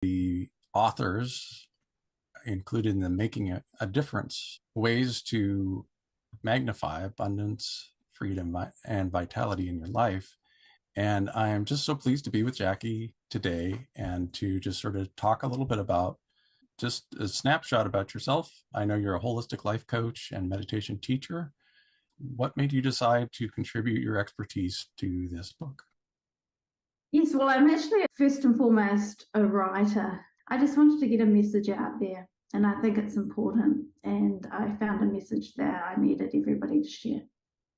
the authors included in the Making a Difference ways to magnify abundance, freedom, and vitality in your life. And I am just so pleased to be with Jacqui today and to just sort of talk a little bit about just a snapshot about yourself. I know you're a holistic life coach and meditation teacher. What made you decide to contribute your expertise to this book? Yes, well, I'm actually first and foremost a writer. I just wanted to get a message out there, and I think it's important. And I found a message that I needed everybody to share.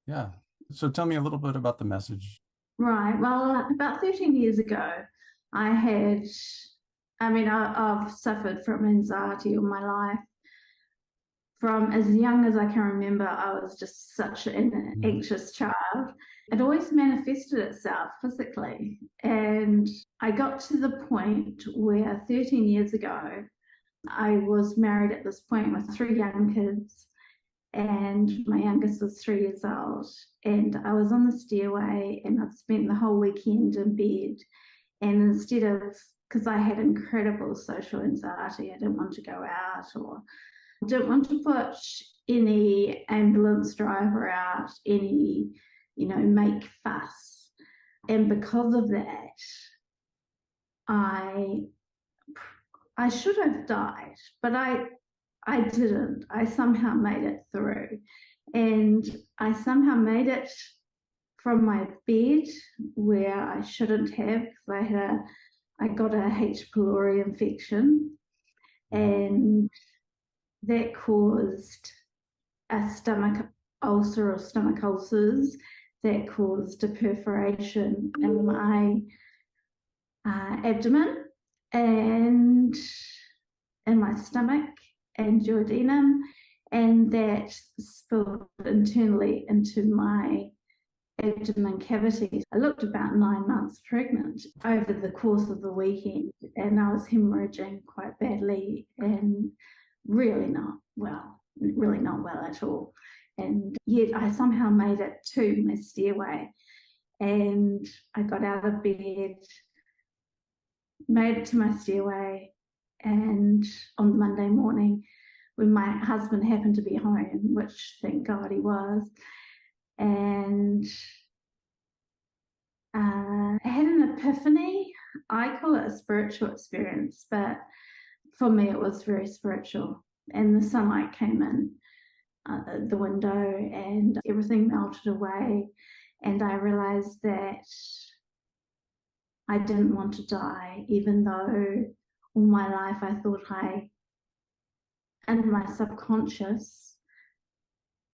Yeah. So tell me a little bit about the message. Right. Well, about 13 years ago, I had, I've suffered from anxiety all my life. From as young as I can remember, I was just such an anxious child. It always manifested itself physically. And I got to the point where 13 years ago, I was married at this point with three young kids, and my youngest was 3 years old. And I was on the stairway, and I'd spent the whole weekend in bed. And instead of, because I had incredible social anxiety, I didn't want to go out or didn't want to put any ambulance driver out, make fuss. And because of that, I should have died, but I didn't. I somehow made it through. And I somehow made it from my bed where I shouldn't have, because I got a H. pylori infection, and that caused a stomach ulcer or stomach ulcers that caused a perforation in my abdomen and in my stomach and duodenum, and that spilled internally into my abdomen cavity. I looked about 9 months pregnant over the course of the weekend, and I was hemorrhaging quite badly and really not well at all. And yet I somehow made it to my stairway, and I got out of bed, made it to my stairway, and on Monday morning, when my husband happened to be home, which thank God he was, and I had an epiphany. I call it a spiritual experience, but for me it was very spiritual. And the sunlight came in the window and everything melted away. And I realized that I didn't want to die, even though all my life I thought in my subconscious,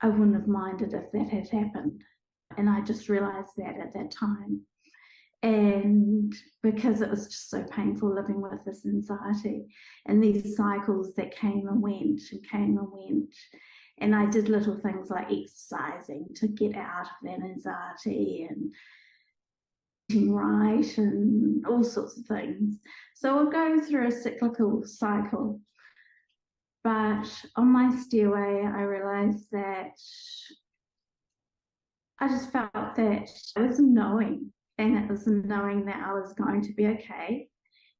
I wouldn't have minded if that had happened. And I just realized that at that time. And because it was just so painful living with this anxiety and these cycles that came and went and came and went. And I did little things like exercising to get out of that anxiety and eating right and all sorts of things. So I'll go through a cyclical cycle. But on my stairway, I realized that I just felt that I was knowing, and it was knowing that I was going to be okay.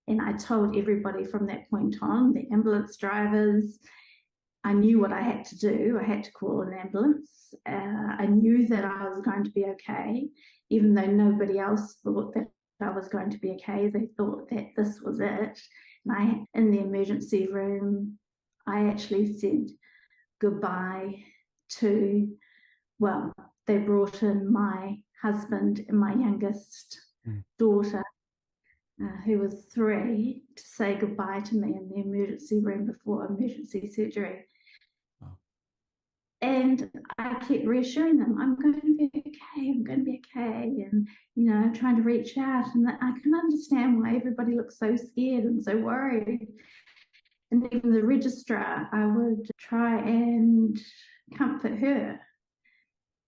And I told everybody from that point on, the ambulance drivers, I knew what I had to do. I had to call an ambulance. I knew that I was going to be okay, even though nobody else thought that I was going to be okay. They thought that this was it. And in the emergency room, I actually said goodbye to, well, they brought in my husband and my youngest daughter, who was 3, to say goodbye to me in the emergency room before emergency surgery. Oh. And I kept reassuring them, I'm going to be okay, I'm going to be okay. And, trying to reach out. And I can understand why everybody looks so scared and so worried. And even the registrar, I would try and comfort her.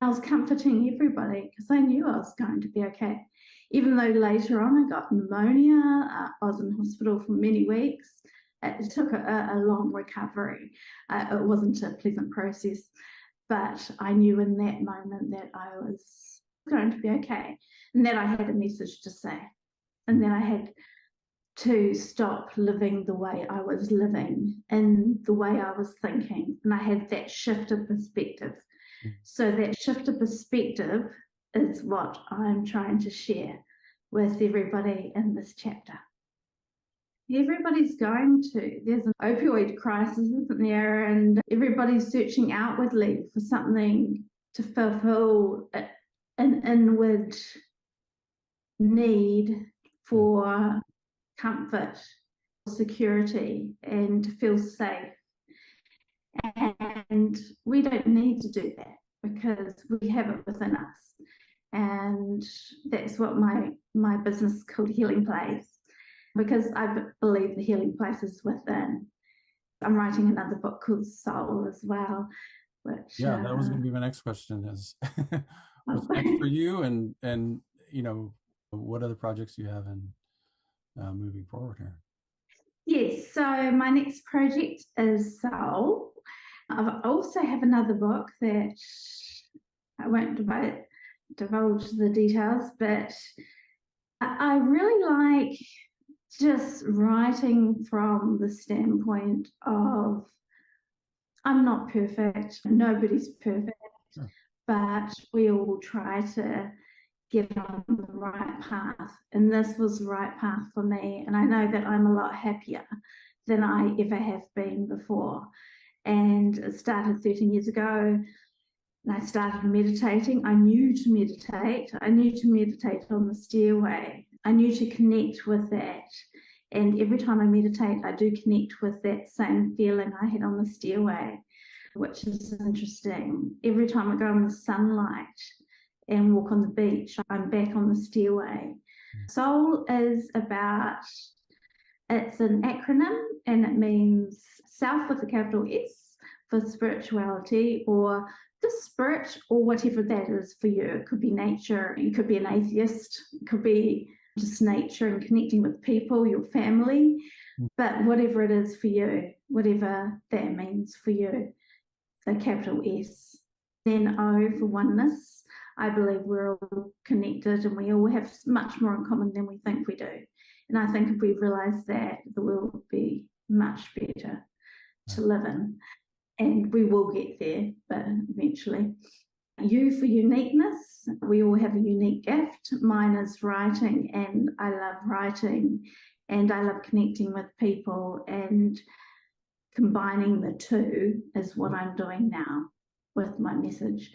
I was comforting everybody because I knew I was going to be okay. Even though later on I got pneumonia, I was in hospital for many weeks. It took a long recovery. It wasn't a pleasant process, but I knew in that moment that I was going to be okay, and that I had a message to say, and that I had to stop living the way I was living and the way I was thinking. And I had that shift of perspective. So, that shift of perspective is what I'm trying to share with everybody in this chapter. Everybody's going to. There's an opioid crisis, isn't there? And everybody's searching outwardly for something to fulfill an inward need for comfort, security, and to feel safe. And we don't need to do that because we have it within us. And that's what my business is called Healing Place, because I believe the healing place is within. I'm writing another book called Soul as well, which Yeah, that was going to be my next question is what's next for you, and what other projects you have in moving forward here. Yes, so my next project is Soul. I also have another book that I won't divulge the details, but I really like just writing from the standpoint of I'm not perfect, nobody's perfect, Sure. but we all try to get on the right path. And this was the right path for me. And I know that I'm a lot happier than I ever have been before. And it started 13 years ago. And I started meditating. I knew to meditate. I knew to meditate on the stairway. I knew to connect with that. And every time I meditate, I do connect with that same feeling I had on the stairway, which is interesting. Every time I go in the sunlight and walk on the beach, I'm back on the stairway. Soul is about, it's an acronym and it means self with a capital S for spirituality, or the spirit, or whatever that is for you. It could be nature, you could be an atheist, it could be just nature and connecting with people, your family, but whatever it is for you, whatever that means for you, the capital S. Then O for oneness. I believe we're all connected and we all have much more in common than we think we do. And I think if we realise that, the world will be much better to live in. And we will get there, but eventually. U for uniqueness. We all have a unique gift. Mine is writing, and I love writing, and I love connecting with people, and combining the two is what I'm doing now with my message,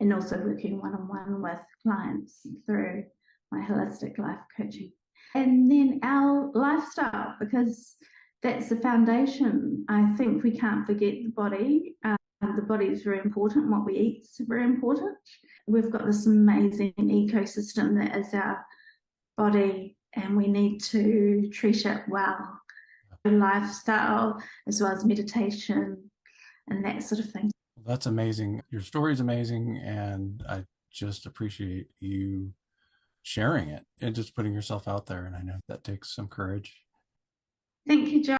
and also working one-on-one with clients through my holistic life coaching. And then our lifestyle, because that's the foundation. I think we can't forget the body. The body is very important. What we eat is very important. We've got this amazing ecosystem that is our body, and we need to treat it well. Lifestyle, as well as meditation and that sort of thing. That's amazing. Your story is amazing, and I just appreciate you sharing it and just putting yourself out there. And I know that takes some courage. Thank you, John.